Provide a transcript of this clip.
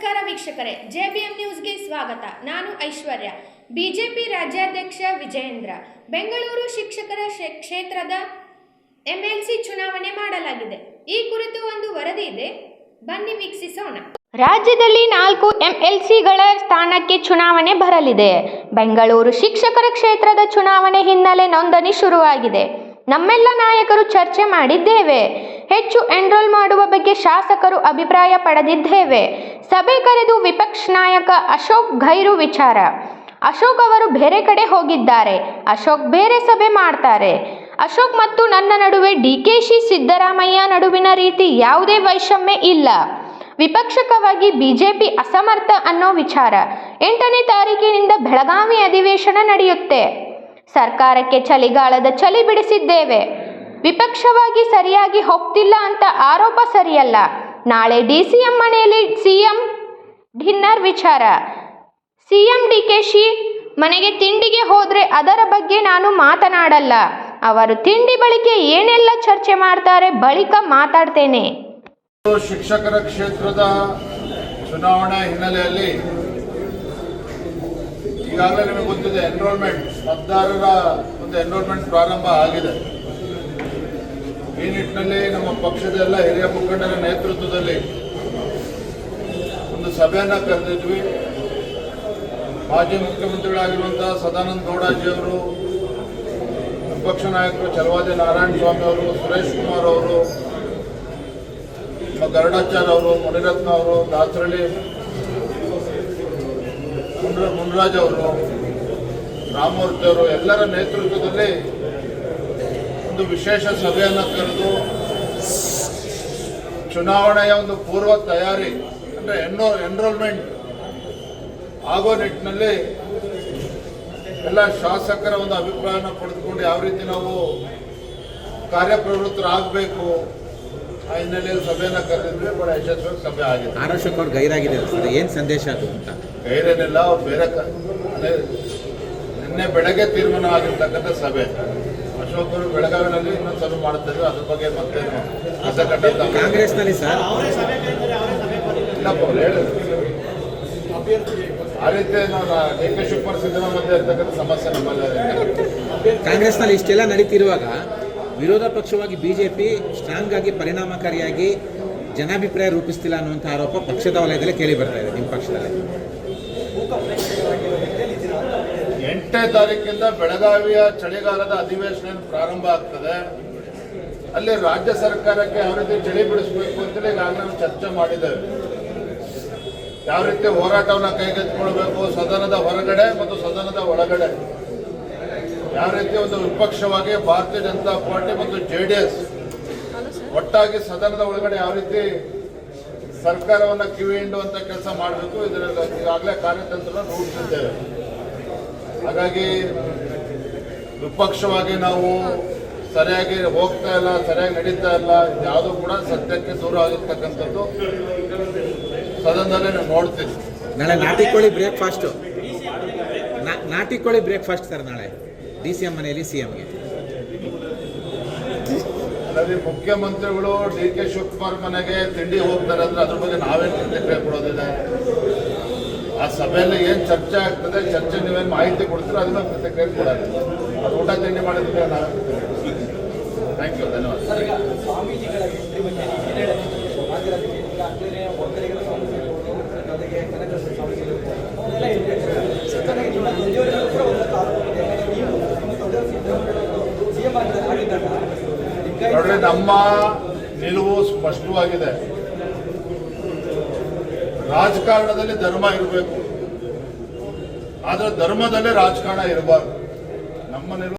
ನಮಸ್ಕಾರ ವೀಕ್ಷಕರೇ, JBM ನ್ಯೂಸ್ಗೆ ಸ್ವಾಗತ. ನಾನು ಐಶ್ವರ್ಯ. ಬಿಜೆಪಿ ರಾಜ್ಯಾಧ್ಯಕ್ಷ ವಿಜಯೇಂದ್ರ. ಬೆಂಗಳೂರು ಶಿಕ್ಷಕರ ಕ್ಷೇತ್ರದ MLC ಚುನಾವಣೆ ಮಾಡಲಾಗಿದೆ. ಈ ಕುರಿತು ಒಂದು ವರದಿ ಇದೆ, ಬನ್ನಿ ವೀಕ್ಷಿಸೋಣ. ರಾಜ್ಯದಲ್ಲಿ 4 MLCಗಳ ಸ್ಥಾನಕ್ಕೆ ಚುನಾವಣೆ ಬರಲಿದೆ. ಬೆಂಗಳೂರು ಶಿಕ್ಷಕರ ಕ್ಷೇತ್ರದ ಚುನಾವಣೆ ಹಿನ್ನೆಲೆ ನೋಂದಣಿ ಶುರುವಾಗಿದೆ. ನಮ್ಮೆಲ್ಲ ನಾಯಕರು ಚರ್ಚೆ ಮಾಡಿದ್ದೇವೆ. ಹೆಚ್ಚು ಎನ್ರೋಲ್ ಮಾಡುವ ಬಗ್ಗೆ ಶಾಸಕರು ಅಭಿಪ್ರಾಯ ಪಡೆದಿದ್ದೇವೆ. ಸಭೆ ಕರೆದು ವಿಪಕ್ಷ ನಾಯಕ ಅಶೋಕ್ ಗೈರು ವಿಚಾರ. ಅಶೋಕ್ ಅವರು ಬೇರೆ ಕಡೆ ಹೋಗಿದ್ದಾರೆ. ಅಶೋಕ್ ಬೇರೆ ಸಭೆ ಮಾಡ್ತಾರೆ. ಅಶೋಕ್ ಮತ್ತು ನನ್ನ ನಡುವೆ DKC ಸಿದ್ದರಾಮಯ್ಯ ನಡುವಿನ ರೀತಿ ಯಾವುದೇ ವೈಷಮ್ಯ ಇಲ್ಲ. ವಿಪಕ್ಷಕವಾಗಿ ಬಿಜೆಪಿ ಅಸಮರ್ಥ ಅನ್ನೋ ವಿಚಾರ. 8ನೇ ತಾರೀಕಿನಿಂದ ಬೆಳಗಾವಿ ಅಧಿವೇಶನ ನಡೆಯುತ್ತೆ. ಸರ್ಕಾರಕ್ಕೆ ಚಳಿಗಾಲದ ಚಳಿ ಬಿಡಿಸಿದ್ದೇವೆ. ವಿಪಕ್ಷವಾಗಿ ಸರಿಯಾಗಿ ಹೋಗ್ತಿಲ್ಲ ಅಂತ ಆರೋಪ ಸರಿಯಲ್ಲ. ನಾಳೆ DCM ಮನೆಯಲ್ಲಿ CM ಡಿನ್ನರ್ ವಿಚಾರ. CM DKC ಮನೆಗೆ ತಿಂಡಿಗೆ ಹೋದ್ರೆ ಅದರ ಬಗ್ಗೆ ನಾನು ಮಾತನಾಡಲ್ಲ. ಅವರು ತಿಂಡಿ ಬಳಿಕ ಏನೆಲ್ಲ ಚರ್ಚೆ ಮಾಡ್ತಾರೆ ಬಳಿಕ ಮಾತಾಡ್ತೇನೆ. ಶಿಕ್ಷಕರ ಕ್ಷೇತ್ರದ ಚುನಾವಣಾ ಹಿನ್ನೆಲೆಯಲ್ಲಿ ಈಗಾಗಲೇ ನಿಮಗೆ ಗೊತ್ತಿದೆ, ಮತದಾರರ ಒಂದು ಎನ್ರೋಲ್ಮೆಂಟ್ ಪ್ರಾರಂಭ ಆಗಿದೆ. ಈ ನಿಟ್ಟಿನಲ್ಲಿ ನಮ್ಮ ಪಕ್ಷದ ಎಲ್ಲ ಹಿರಿಯ ಮುಖಂಡರ ನೇತೃತ್ವದಲ್ಲಿ ಒಂದು ಸಭೆಯನ್ನು ಕರೆದಿದ್ವಿ. ಮಾಜಿ ಮುಖ್ಯಮಂತ್ರಿಗಳಾಗಿರುವಂತಹ ಸದಾನಂದ ಗೌಡಜಿಯವರು, ವಿಪಕ್ಷ ನಾಯಕರು ಛಲವಾದಿ ನಾರಾಯಣ ಸ್ವಾಮಿ ಅವರು, ಸುರೇಶ್ ಕುಮಾರ್ ಅವರು, ಗರುಡಾಚಾರ್ಯ ಅವರು, ಮುನಿರತ್ನ ಅವರು, ದಾಸರಳ್ಳಿ ಮುನ್ರಾಜ್ ಅವರು, ರಾಮಮೂರ್ತಿ ಅವರು ಎಲ್ಲರ ನೇತೃತ್ವದಲ್ಲಿ ಒಂದು ವಿಶೇಷ ಸಭೆಯನ್ನು ಕರೆದು ಚುನಾವಣೆಯ ಒಂದು ಪೂರ್ವ ತಯಾರಿ ಅಂದರೆ ಎನ್ರೋಲ್ಮೆಂಟ್ ಆಗೋ ನಿಟ್ಟಿನಲ್ಲಿ ಎಲ್ಲ ಶಾಸಕರ ಒಂದು ಅಭಿಪ್ರಾಯನ ಪಡೆದುಕೊಂಡು ಯಾವ ರೀತಿ ನಾವು ಕಾರ್ಯಪ್ರವೃತ್ತರಾಗಬೇಕು ಆ ಹಿನ್ನೆಲೆಯಲ್ಲಿ ಸಭೆಯನ್ನು ಕರೆದಿದ್ವಿ. ಬಹಳ ಯಶಸ್ವಿ ಸಭೆ ಆಗಿದೆ. ಅಶೋಕ್ ಅವ್ರು ಗೈರಾಗಿದೆ ಸರ್, ಏನು ಸಂದೇಶ ಅದು ಅಂತ? ಗೈರೇನಿಲ್ಲ, ಅವ್ರು ಬೇರೆ ನಿನ್ನೆ ಬೆಳಗ್ಗೆ ತೀರ್ಮಾನ ಆಗಿರ್ತಕ್ಕಂಥ ಸಭೆ. ಅಶೋಕ್ ಅವರು ಬೆಳಗಾವಿನಲ್ಲಿ ಇನ್ನೊಂದು ಸಭೆ ಮಾಡುತ್ತಿದ್ರು, ಅದ್ರ ಬಗ್ಗೆ ಮತ್ತೇನು ಕಾಂಗ್ರೆಸ್ನಲ್ಲಿ ಸರ್ ಇಲ್ಲಪ್ಪ ಅವ್ರು ಹೇಳಿದ್ರು. ಆ ರೀತಿ ನಾವು DK ಶಿವಕುಮಾರ್ ಸಿದ್ದರಾಮಯ್ಯ ಮಧ್ಯೆ ಇರ್ತಕ್ಕಂಥ ಸಮಸ್ಯೆ ನಮ್ಮಲ್ಲಿ. ಕಾಂಗ್ರೆಸ್ನಲ್ಲಿ ಇಷ್ಟೆಲ್ಲ ನಡೀತಿರುವಾಗ ವಿರೋಧ ಪಕ್ಷವಾಗಿ ಬಿಜೆಪಿ ಸ್ಟ್ರಾಂಗ್ ಆಗಿ ಪರಿಣಾಮಕಾರಿಯಾಗಿ ಜನಾಭಿಪ್ರಾಯ ರೂಪಿಸ್ತಿಲ್ಲ ಅನ್ನುವಂಥ ಆರೋಪ ಪಕ್ಷದ ವಲಯದಲ್ಲಿ ಕೇಳಿ ಬರ್ತಾ ಇದೆ. ನಿಮ್ಮ ಪಕ್ಷದಲ್ಲಿ 8ನೇ ತಾರೀಕಿಂದ ಬೆಳಗಾವಿಯ ಚಳಿಗಾಲದ ಅಧಿವೇಶನ ಪ್ರಾರಂಭ ಆಗ್ತದೆ. ಅಲ್ಲಿ ರಾಜ್ಯ ಸರ್ಕಾರಕ್ಕೆ ಯಾವ ರೀತಿ ಚಳಿ ಬಿಡಿಸಬೇಕು ಅಂತೇಳಿ ಈಗಾಗಲೇ ನಾವು ಚರ್ಚೆ ಮಾಡಿದ್ದೇವೆ. ಯಾವ ರೀತಿ ಹೋರಾಟವನ್ನು ಕೈಗೆತ್ತಿಕೊಳ್ಬೇಕು, ಸದನದ ಹೊರಗಡೆ ಮತ್ತು ಸದನದ ಒಳಗಡೆ ಯಾವ ರೀತಿ ಒಂದು ವಿಪಕ್ಷವಾಗಿ ಭಾರತೀಯ ಜನತಾ ಪಾರ್ಟಿ ಮತ್ತು JDS ಒಟ್ಟಾಗಿ ಸದನದ ಒಳಗಡೆ ಯಾವ ರೀತಿ ಸರ್ಕಾರವನ್ನು ಕಿವಿ ಹಿಂಡುವಂತ ಕೆಲಸ ಮಾಡಬೇಕು, ಇದರಲ್ಲಿ ಈಗಾಗಲೇ ಕಾರ್ಯತಂತ್ರ ರೂಪಿಸಿದ್ದೇವೆ. ಹಾಗಾಗಿ ವಿಪಕ್ಷವಾಗಿ ನಾವು ಸರಿಯಾಗಿ ಹೋಗ್ತಾ ಇಲ್ಲ, ಸರಿಯಾಗಿ ನಡೀತಾ ಇಲ್ಲ, ಯಾವುದೂ ಕೂಡ ಸತ್ಯಕ್ಕೆ ದೂರ ಆಗಿರ್ತಕ್ಕಂಥದ್ದು ಸದನದಲ್ಲೇ ನಾವು ನೋಡ್ತೀವಿ. ನಾಳೆ ನಾಟಿಕೋಳಿ ಬ್ರೇಕ್ಫಾಸ್ಟು, ನಾಟಿಕೋಳಿ ಬ್ರೇಕ್ಫಾಸ್ಟ್ ಸರ್ ನಾಳೆ DCM ಮನೆಯಲ್ಲಿ CMಗೆ. ಅಲ್ಲದೆ ಮುಖ್ಯಮಂತ್ರಿಗಳು DK ಶಿವಕುಮಾರ್ ಮನೆಗೆ ತಿಂಡಿ ಹೋಗ್ತಾರೆ ಅಂದ್ರೆ ಅದ್ರ ಬಗ್ಗೆ ನಾವೇನು ಪ್ರತಿಕ್ರಿಯೆ ಕೊಡೋದಿದೆ. ಆ ಸಭೆಯಲ್ಲಿ ಏನು ಚರ್ಚೆ ಆಗ್ತದೆ, ಚರ್ಚೆ ನೀವೇನು ಮಾಹಿತಿ ಕೊಡ್ತೀರೋ ಅದನ್ನ ಪ್ರತಿಕ್ರಿಯೆ ಕೊಡೋದಿಲ್ಲ. ಅದು ಊಟ ತಿಂಡಿ ಮಾಡಿದ್ರೆ ನಾವೇ. ಥ್ಯಾಂಕ್ ಯು, ಧನ್ಯವಾದ. ನೋಡ್ರಿ, ನಮ್ಮ ನಿಲುವು ಸ್ಪಷ್ಟವಾಗಿದೆ. ರಾಜಕಾರಣದಲ್ಲಿ ಧರ್ಮ ಇರಬೇಕು, ಆದ್ರೆ ಧರ್ಮದಲ್ಲಿ ರಾಜಕಾರಣ ಇರಬಾರ್ದು. ನಮ್ಮ ನಿಲುವು